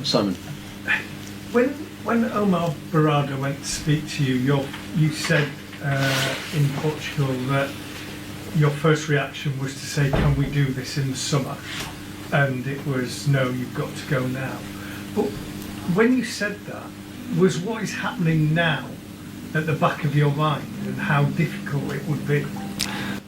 Simon. When Omar Barada went to speak to you, you said in Portugal that your first reaction was to say, can we do this in the summer? And it was, no, you've got to go now. But when you said that, was what is happening now at the back of your mind and how difficult it would be?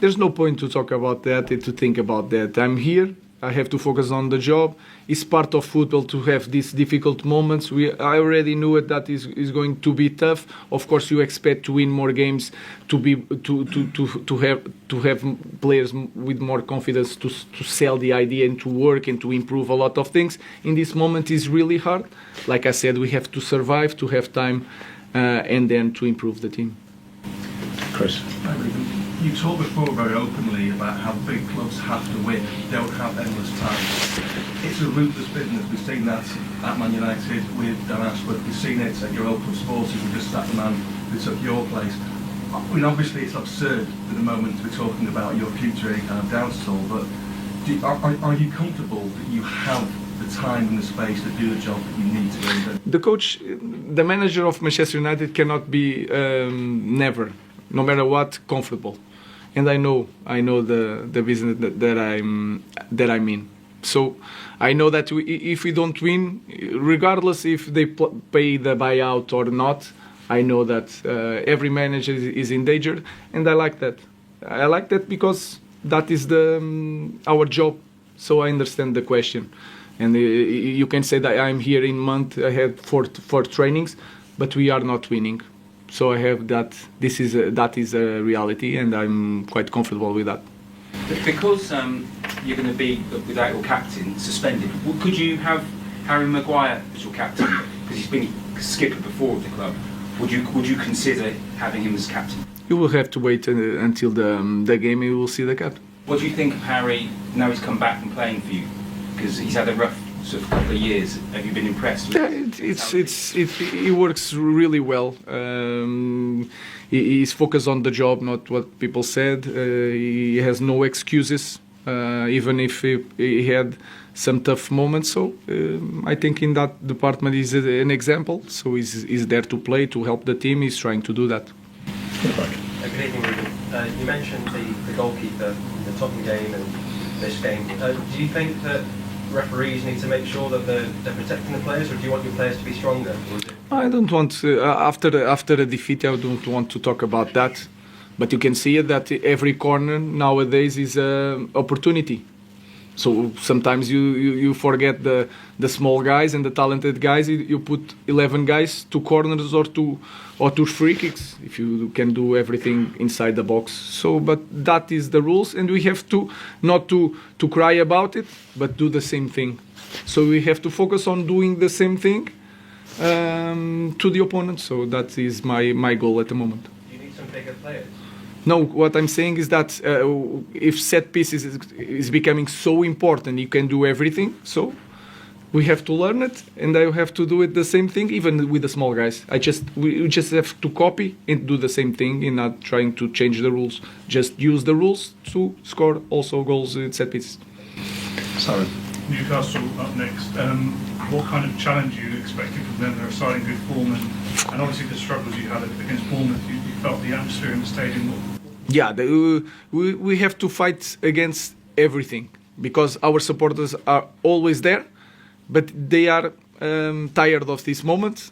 There's no point to talk about that and to think about that. I'm here. I have to focus on the job. It's part of football to have these difficult moments. I already knew it that is going to be tough. Of course, you expect to win more games, to have players with more confidence to sell the idea and to work and to improve a lot of things. In this moment, is really hard. Like I said, we have to survive, to have time, and then to improve the team. Chris. Hi, Ruben. You talked before very openly about how big clubs have to win, don't have endless time. It's a ruthless business. We've seen that at Man United with Dan Ashworth. We've seen it at your Open Sports. We just sat the man who took your place. I mean, obviously it's absurd at the moment to be talking about your future any kind of downfall, but are you comfortable that you have the time and the space to do the job that you need to do? The coach, the manager of Manchester United cannot be never, no matter what, comfortable. And I know the business that I'm in. So I know that if we don't win, regardless if they pay the buyout or not, I know that every manager is in danger, and I like that. I like that because that is our job. So I understand the question, and you can say that I'm here in month. I had four trainings, but we are not winning. So I have that. That is a reality, and I'm quite comfortable with that. Because you're going to be without your captain suspended, could you have Harry Maguire as your captain? Because he's been skipper before of the club. Would you consider having him as captain? You will have to wait until the game. You will see the captain. What do you think of Harry now he's come back and playing for you? Because he's had a rough sort of couple of years. Have you been impressed with he works really well. He's focused on the job, not what people said. He has no excuses, even if he had some tough moments. So I think in that department he's an example. So he's there to play, to help the team. He's trying to do that. Good evening, Ruben. You mentioned the goalkeeper in the Tottenham game and this game. Do you think that referees need to make sure that they're protecting the players, or do you want your players to be stronger? I don't want after a defeat. I don't want to talk about that, but you can see it that every corner nowadays is an opportunity. So sometimes you forget the small guys and the talented guys. You put 11 guys, 2 corners or two free kicks if you can do everything inside the box. So, but that is the rules, and we have to not to cry about it, but do the same thing. So we have to focus on doing the same thing to the opponent. So that is my goal at the moment. Do you need some bigger players? No, what I'm saying is that if set pieces is becoming so important, you can do everything. So we have to learn it, and I have to do it the same thing, even with the small guys. We just have to copy and do the same thing, and not trying to change the rules. Just use the rules to score also goals in set pieces. Sorry. Newcastle up next. What kind of challenge are you expecting from them? They're a side in good form, and obviously the struggles you had against Bournemouth, you felt the atmosphere in the stadium. Yeah, we have to fight against everything because our supporters are always there, but they are tired of this moment.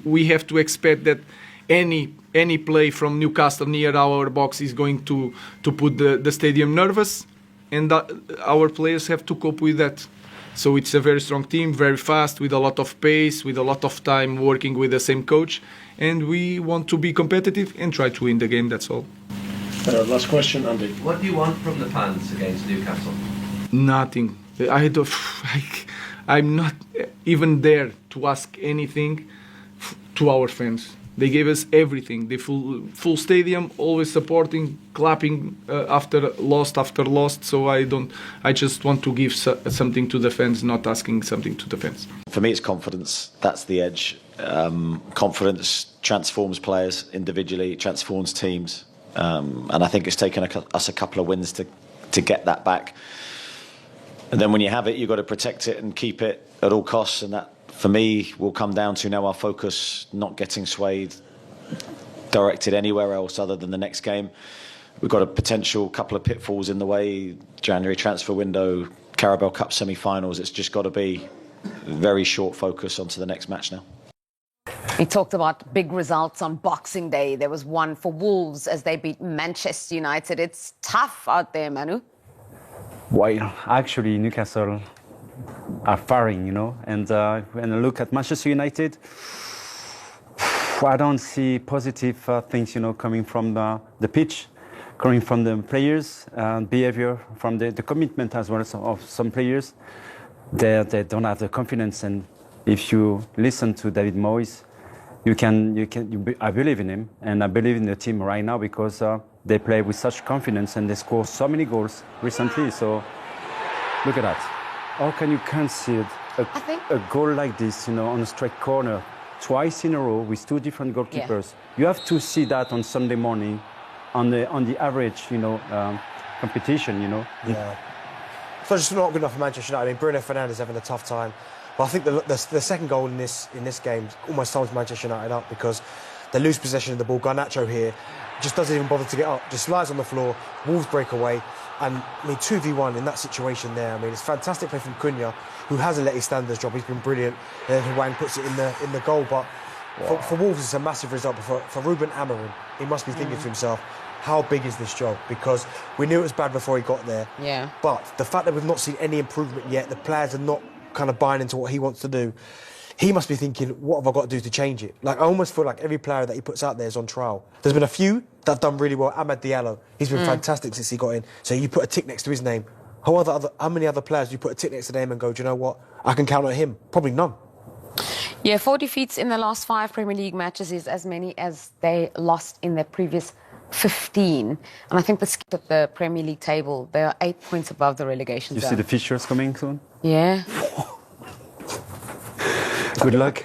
We have to expect that any play from Newcastle near our box is going to put the stadium nervous, and our players have to cope with that. So it's a very strong team, very fast, with a lot of pace, with a lot of time working with the same coach. And we want to be competitive and try to win the game, that's all. Last question, Andy. What do you want from the fans against Newcastle? Nothing. I'm not even there to ask anything to our fans. They gave us everything. The full stadium, always supporting, clapping after lost. So I just want to give something to the fans, not asking something to the fans. For me, it's confidence. That's the edge. Confidence transforms players individually, transforms teams. And I think it's taken us a couple of wins to get that back. And then when you have it, you've got to protect it and keep it at all costs. And that, for me, will come down to now our focus not getting swayed, directed anywhere else other than the next game. We've got a potential couple of pitfalls in the way, January transfer window, Carabao Cup semi-finals. It's just got to be very short focus onto the next match now. He talked about big results on Boxing Day. There was one for Wolves as they beat Manchester United. It's tough out there, Manu. Well, actually, Newcastle are firing, you know. And when I look at Manchester United, I don't see positive things, you know, coming from the pitch, coming from the players, behavior, from the commitment as well of some players. They don't have the confidence. And if you listen to David Moyes, I believe in him, and I believe in the team right now because they play with such confidence and they score so many goals recently. So look at that. How can you concede a goal like this, you know, on a straight corner twice in a row with two different goalkeepers? Yeah. You have to see that on Sunday morning, on the average, you know, competition, you know. Yeah. So just not good enough for Manchester United. I mean, Bruno Fernandes having a tough time. But I think the second goal in this game almost sums Manchester United up because they lose possession of the ball. Garnacho here just doesn't even bother to get up, just lies on the floor. Wolves break away, and I mean 2v1 in that situation there. I mean it's fantastic play from Cunha, who hasn't let his standards drop. He's been brilliant. And then Hwang puts it in the goal. But for Wolves, it's a massive result. But for Ruben Amorim, he must be thinking to himself, how big is this job? Because we knew it was bad before he got there. Yeah. But the fact that we've not seen any improvement yet, the players are not kind of buying into what he wants to do, he must be thinking, what have I got to do to change it? Like, I almost feel like every player that he puts out there is on trial. There's been a few that have done really well. Amad Diallo, he's been fantastic since he got in. So you put a tick next to his name. How many other players do you put a tick next to their name and go, do you know what? I can count on him. Probably none. Yeah, 4 defeats in the last 5 Premier League matches is as many as they lost in their previous 15. And I think at the Premier League table, they are 8 points above the relegation zone. You see the fixtures coming soon? Yeah. Good luck.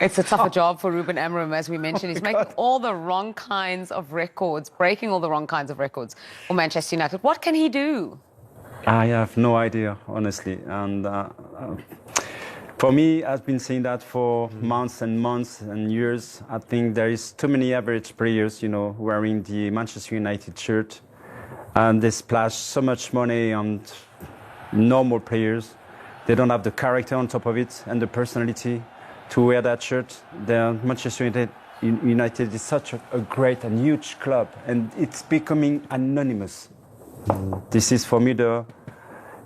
It's a tougher job for Ruben Amorim, as we mentioned. He's making all the wrong kinds of records, breaking all the wrong kinds of records for Manchester United. What can he do? I have no idea, honestly. And for me, I've been saying that for months and months and years. I think there is too many average players, you know, wearing the Manchester United shirt. And they splash so much money on normal players. They don't have the character on top of it and the personality to wear that shirt. The Manchester United is such a great and huge club, and it's becoming anonymous. This is for me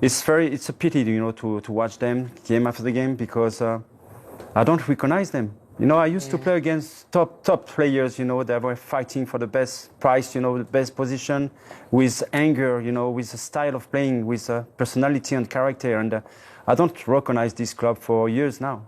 it's a pity, you know, to watch them game after game because I don't recognize them. You know, I used to play against top players, you know, that were fighting for the best price, you know, the best position, with anger, you know, with a style of playing, with personality and character. And I don't recognize this club for years now.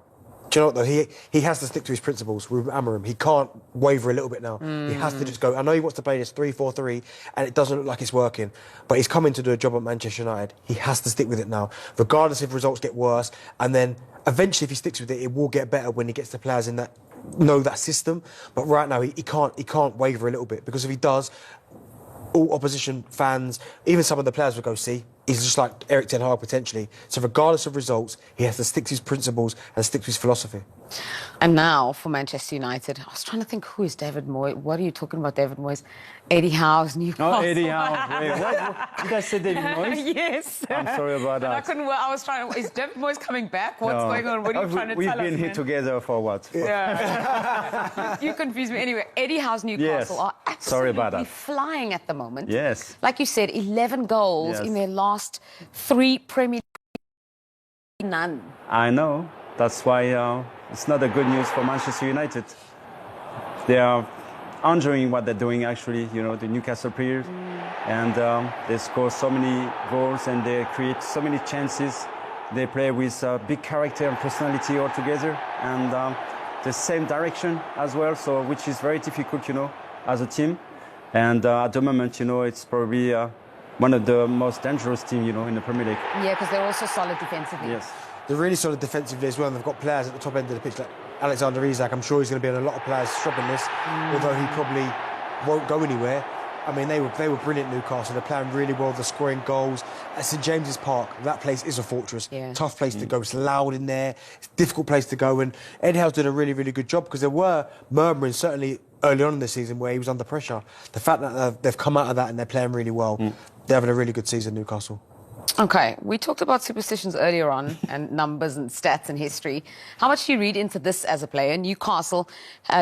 Do you know what, though? He has to stick to his principles, Ruben Amorim. He can't waver a little bit now. He has to just go. I know he wants to play this 3-4-3, and it doesn't look like it's working, but he's coming to do a job at Manchester United. He has to stick with it now, regardless if results get worse. And then eventually, if he sticks with it, it will get better when he gets the players in that know that system. But right now, he can't waver a little bit, because if he does, all opposition fans, even some of the players will go, see, he's just like Erik ten Hag potentially. So regardless of results, he has to stick to his principles and stick to his philosophy. And now for Manchester United, I was trying to think, who is David Moyes? What are you talking about, David Moyes? Eddie Howe's Newcastle. Oh, Eddie Howe. Wait, what? Did I say David Moyes? Yes. I'm sorry about that. I was trying to, is David Moyes coming back? What's going on? What are you trying to tell us? We've been here together for what? Yeah. You confuse me. Anyway, Eddie Howe's Newcastle are absolutely flying at the moment. Yes. Like you said, 11 goals in their last 3 Premier League, none. I know. That's why it's not a good news for Manchester United. They are enjoying what they're doing, actually, you know, the Newcastle players. And they score so many goals and they create so many chances. They play with big character and personality all together, and the same direction as well, so which is very difficult, you know, as a team. And at the moment, you know, it's probably one of the most dangerous teams, you know, in the Premier League. Yeah, because they're also solid defensively. Yes. They're really solid defensively as well, and they've got players at the top end of the pitch like Alexander Isak. I'm sure he's going to be on a lot of players' shopping list, although he probably won't go anywhere. I mean, they were brilliant, Newcastle. They're playing really well. They're scoring goals. At St James's Park, that place is a fortress. Yeah. Tough place to go. It's loud in there. It's a difficult place to go. And Eddie Howe's did a really, really good job because there were murmurings, certainly early on in the season, where he was under pressure. The fact that they've come out of that and they're playing really well, they're having a really good season, Newcastle. Okay, we talked about superstitions earlier on and numbers and stats and history. How much do you read into this as a player? Newcastle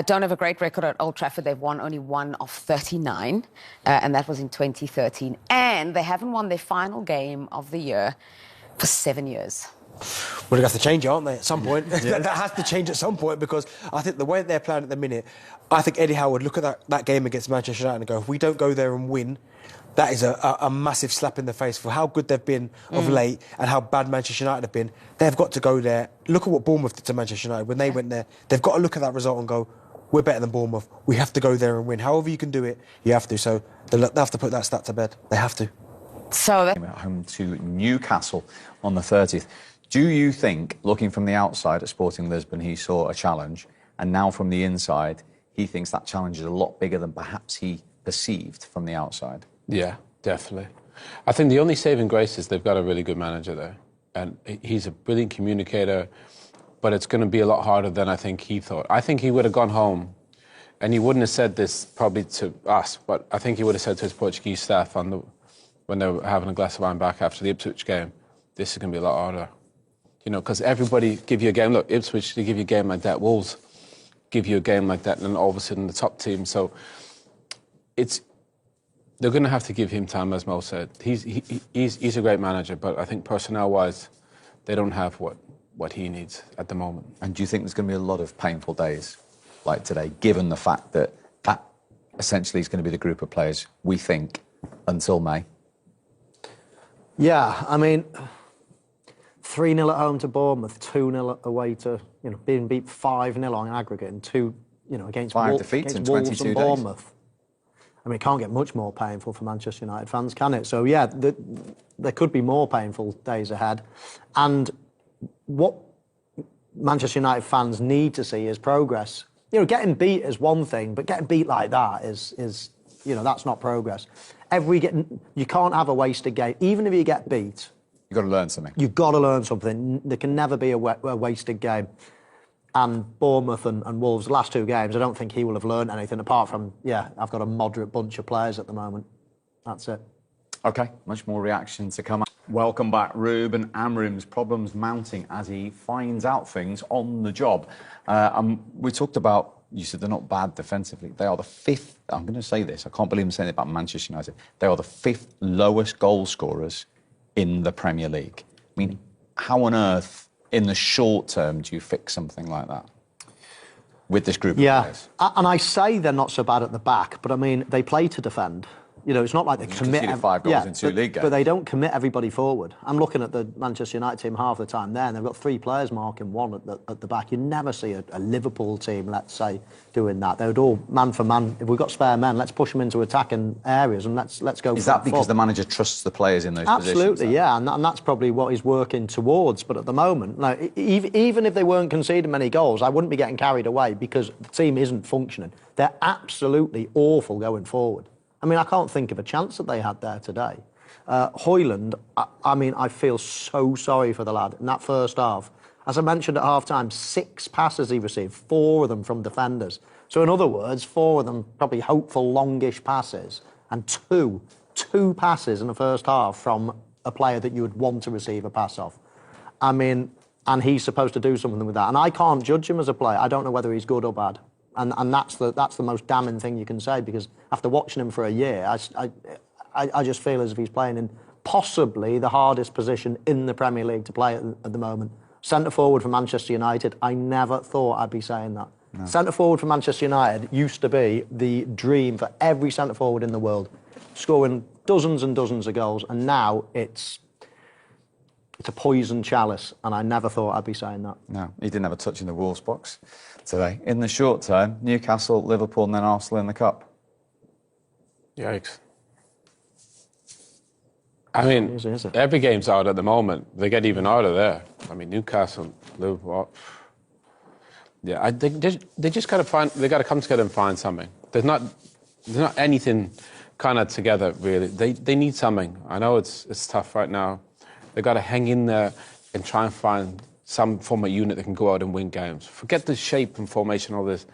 don't have a great record at Old Trafford. They've won only 1 of 39, and that was in 2013. And they haven't won their final game of the year for 7 years. Well, they have to change it, aren't they, at some point? That has to change at some point because I think the way they're playing at the minute, I think Eddie Howe would look at that game against Manchester United and go, if we don't go there and win, that is a massive slap in the face for how good they've been of late and how bad Manchester United have been. They've got to go there. Look at what Bournemouth did to Manchester United when they went there. They've got to look at that result and go, we're better than Bournemouth. We have to go there and win. However you can do it, you have to. So they have to put that stat to bed. They have to. So At home to Newcastle on the 30th. Do you think, looking from the outside at Sporting Lisbon, he saw a challenge, and now from the inside, he thinks that challenge is a lot bigger than perhaps he perceived from the outside? Yeah, definitely. I think the only saving grace is they've got a really good manager there. And he's a brilliant communicator, but it's going to be a lot harder than I think he thought. I think he would have gone home, and he wouldn't have said this probably to us, but I think he would have said to his Portuguese staff when they were having a glass of wine back after the Ipswich game, this is going to be a lot harder. You know, because everybody give you a game. Look, Ipswich, they give you a game like that. Wolves give you a game like that, and then all of a sudden the top team. So they're going to have to give him time, as Mo said. He's a great manager, but I think personnel-wise, they don't have what he needs at the moment. And do you think there's going to be a lot of painful days like today, given the fact that essentially is going to be the group of players we think until May? Yeah, I mean, 3-0 at home to Bournemouth, 2-0 away to, being beat 5-0 on aggregate and against 5 defeats in Wolves 22 and days. Bournemouth. I mean, it can't get much more painful for Manchester United fans, can it? So, yeah, there could be more painful days ahead. And what Manchester United fans need to see is progress. Getting beat is one thing, but getting beat like that is that's not progress. You can't have a wasted game. Even if you get beat, You've got to learn something. You've got to learn something. There can never be a wasted game. And Bournemouth and Wolves, the last 2 games, I don't think he will have learned anything apart from, I've got a moderate bunch of players at the moment. That's it. OK, much more reaction to come. Welcome back, Ruben. Amorim's problems mounting as he finds out things on the job. We talked about, you said they're not bad defensively. They are the 5th, I'm going to say this, I can't believe I'm saying it about Manchester United. They are the 5th lowest goal scorers in the Premier League. I mean, how on earth, in the short term, do you fix something like that with this group of players? And I say they're not so bad at the back, but I mean, they play to defend. It's not like they commit. 5 goals in 2 league games. But they don't commit everybody forward. I'm looking at the Manchester United team half the time there, and they've got 3 players marking 1 at the back. You never see a Liverpool team, let's say, doing that. They would all, man for man, if we've got spare men, let's push them into attacking areas and let's go. Is that because the manager trusts the players in those positions? Absolutely, yeah, and that's probably what he's working towards. But at the moment, even if they weren't conceding many goals, I wouldn't be getting carried away because the team isn't functioning. They're absolutely awful going forward. I mean, I can't think of a chance that they had there today. Højlund, I feel so sorry for the lad in that first half. As I mentioned at half-time, 6 passes he received, 4 of them from defenders. So in other words, 4 of them probably hopeful, longish passes, and two passes in the first half from a player that you would want to receive a pass off. I mean, and he's supposed to do something with that. And I can't judge him as a player. I don't know whether he's good or bad. And that's the most damning thing you can say, because after watching him for a year, I just feel as if he's playing in possibly the hardest position in the Premier League to play at the moment. Centre forward for Manchester United, I never thought I'd be saying that. No. Centre forward for Manchester United used to be the dream for every centre forward in the world, scoring dozens and dozens of goals, and now it's a poison chalice, and I never thought I'd be saying that. No, he didn't have a touch in the Wolves box today. In the short term, Newcastle, Liverpool and then Arsenal in the Cup. Yikes. I mean, every game's out at the moment. They get even harder there. I mean, Newcastle, Liverpool. Yeah, they just got to find. They got to come together and find something. There's not anything kind of together, really. They need something. I know it's tough right now. They've got to hang in there and try and find some form of unit that can go out and win games. Forget the shape and formation, all this.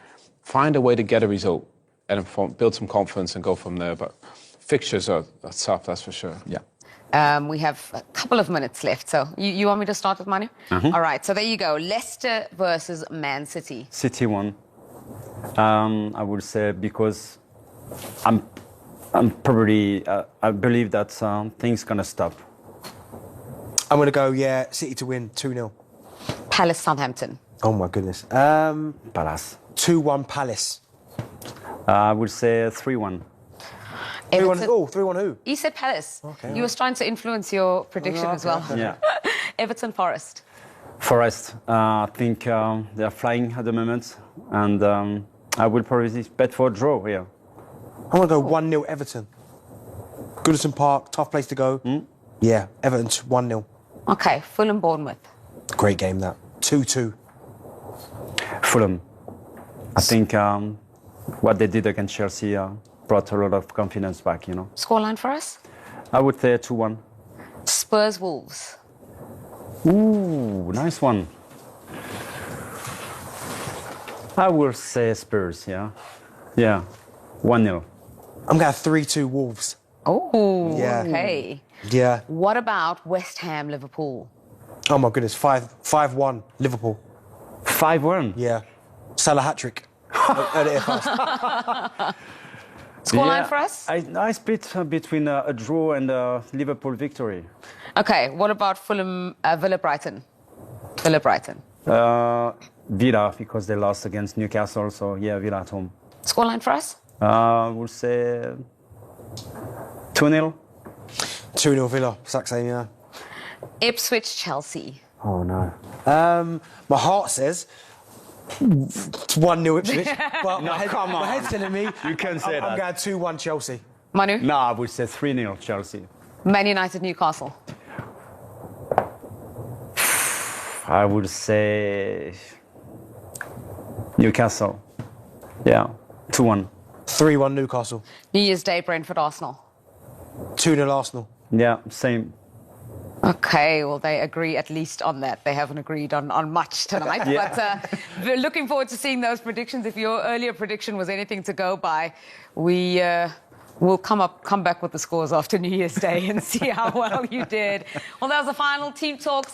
Find a way to get a result and build some confidence and go from there. But fixtures are tough, that's for sure. Yeah. We have a couple of minutes left, so you want me to start with Manu? All right, so there you go. Leicester versus Man City. City won. I would say because I'm probably I believe that things gonna stop. I'm going to go, City to win 2-0. Palace Southampton. Oh, my goodness. Palace. 2-1 Palace. I would say 3-1. 3-1 oh, 3-1 who? You said Palace. Okay. You were trying to influence your prediction as well. Yeah. Everton Forest. Forest. I think they are flying at the moment, and I will probably bet for a draw here. I'm going to go 1-0 Everton. Goodison Park, tough place to go. Yeah, Everton 1-0. Okay, Fulham Bournemouth. Great game, that. 2-2. Fulham. I think what they did against Chelsea brought a lot of confidence back, you know. Scoreline for us? I would say 2-1. Spurs Wolves. Ooh, nice one. I will say Spurs, yeah. Yeah, 1-0. I'm going to 3-2 Wolves. Oh, Yeah. okay. Yeah. What about West Ham Liverpool? Oh, my goodness. 5-1 Liverpool. 5-1? Yeah. Salah hat-trick. Heard it first. Scoreline for us? I split between a draw and a Liverpool victory. Okay, what about Fulham Villa Brighton? Villa Brighton. Villa, because they lost against Newcastle, so yeah, Villa at home. Scoreline for us? We'll say 2-0. 2-0 Villa. Exact same, yeah. Ipswich Chelsea. Oh, no. My heart says 1-0 Ipswich. But No, come my on. head's telling me You can say I'm that. going 2-1 Chelsea. Manu? No, I would say 3-0 Chelsea. Man United Newcastle. I would say Newcastle. Yeah, 2-1. 3-1 Newcastle. New Year's Day Brentford Arsenal. 2-0 Arsenal. Yeah, same. Okay, well, they agree at least on that. They haven't agreed on much tonight. But we're looking forward to seeing those predictions. If your earlier prediction was anything to go by, we'll come back with the scores after New Year's Day and see how well you did. Well, that was the final Team Talks